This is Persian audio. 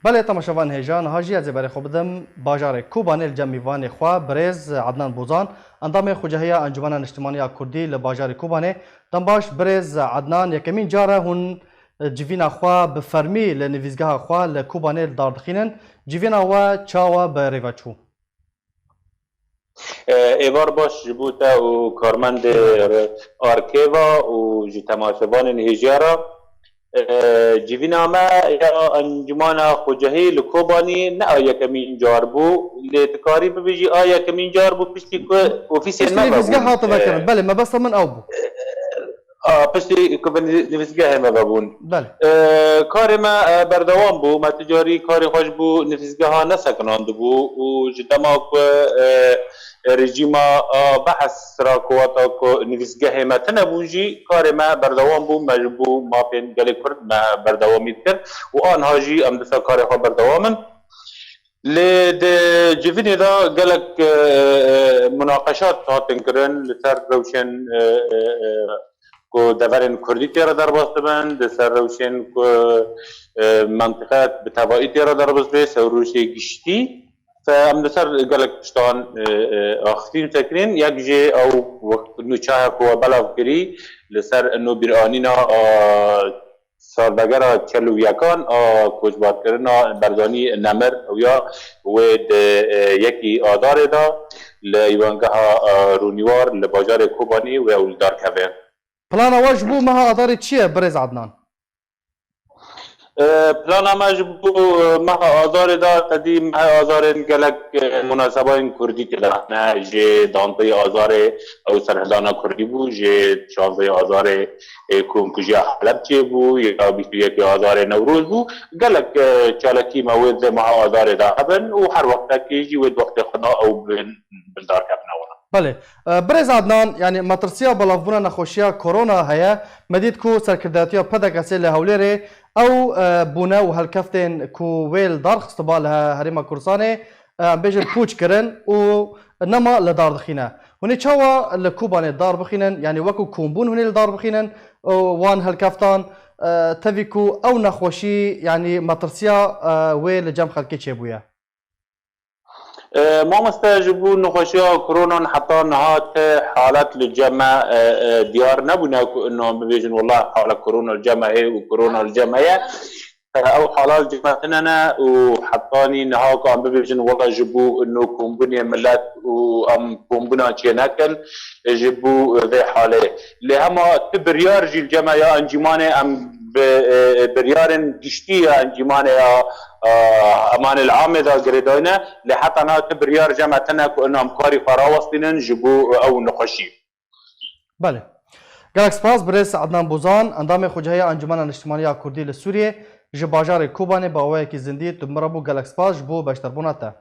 بله تماشاوان هیجان هاجی از برای خوب بدم باجار کوبان الجمیوان خوا برز عدنان بوزان اندام خوجهی انجمن اجتماعی کردی لباجار کوبانه دنباش برز عدنان یکمین جاره هون جوینا خوا به فرمی لنویزگاه خوا لکوبانه داردخینن جوینا و چاوا به ریواچو ایوار باش جبوتا و کارمند آرکیوا و جی تماشاوان هیجارا جیوینا ما یا انجمان خوجهی لکوبانی نه آیا کمین جار بو لتکاری ببیجی آیا کمین جار بو پشتی که اوفیسین ما نویزگاه ها تذکرن بله ما بس من او بو پشتی که نویزگاه ما بون بله کار ما بردوام بو ما تجاری کاری خوش بو نویزگاه ها نسکناند بو و جدما که رژیما بحث را قواتا کو نویزگاه ما تنبوجی کار ما بردوام بو مجبو ما پین گلی کرد ما بردوامی کرد و آنها جی ام دسا کار خواه بردوامن لد جوینی دا گلک مناقشات هاتن کرن لسر روشن کو دورن کردی تیرا در باست بند لسر روشن کو منطقه بتوایی تیرا در باست بند سروشی گشتی فام لسر گلک پشتان آختین تکرین یک جه او وقت نوچه کو بلاو کری لسر انو بیرانینا سال بگرا چلو یکان کوچبار کردن بردانی نمر ویا و یکی آدار دا لیوانگه رونیوار لباجار کوبانی و اولدار کوه پلان واج بو ما آدار چیه برز عدنان پلان اماج بو مها آزار دا قدیم آزار گلک مناسبان کردی کلا نه جه دانطی آزار او سرحدانا کردی بو جه شانطی آزار کنکوژی حلب چه بو یا بیشتر یک آزار نوروز بو گلک چالکی مواد مها آزار دا هبن و هر وقت که جی ود وقت خدا او بلدار کبنا ونا بله برز عدنان يعني مترسيا بلافبونا نخوشيا كورونا هيا مديد كو سركرداتيا بدا كاسي لهوليري او بونا وهالكفتين كو ويل دار خصبالها هريما كورساني بيجن بوش كرن و نما لدار دخينا هوني تشاوا لكوباني دار بخينن يعني وكو كومبون هوني لدار بخينن وان هالكفتان تفيكو او نخوشي يعني مترسيا ويل جام خلكي تشيبويا ما مستجبو نخوشيا كورونا حتى نهات حالات الجمع ديار نبونا انه بيجن والله حالة كورونا الجمع هي وكورونا الجمع او حالات جمعتنا وحطاني نهاك عم بيجن والله جبو انه كومبونيا ملات وام كومبونا تشيناكل جبو ذي حاله لهما تبريار جي الجمع يا انجماني ام بريارن قشتي انجماني يا امان العام ذا قريدونا لحتى انا تبريار جمعتنا كانهم كاري فراوستين جبو او نخشي بله گلک سپاس برس عدنان بوزان اندام خوجهی انجمن اجتماعی کردی لسوریه جباجار کوبانه با وی کی زندی تمربو گلک سپاس بو بشتربوناته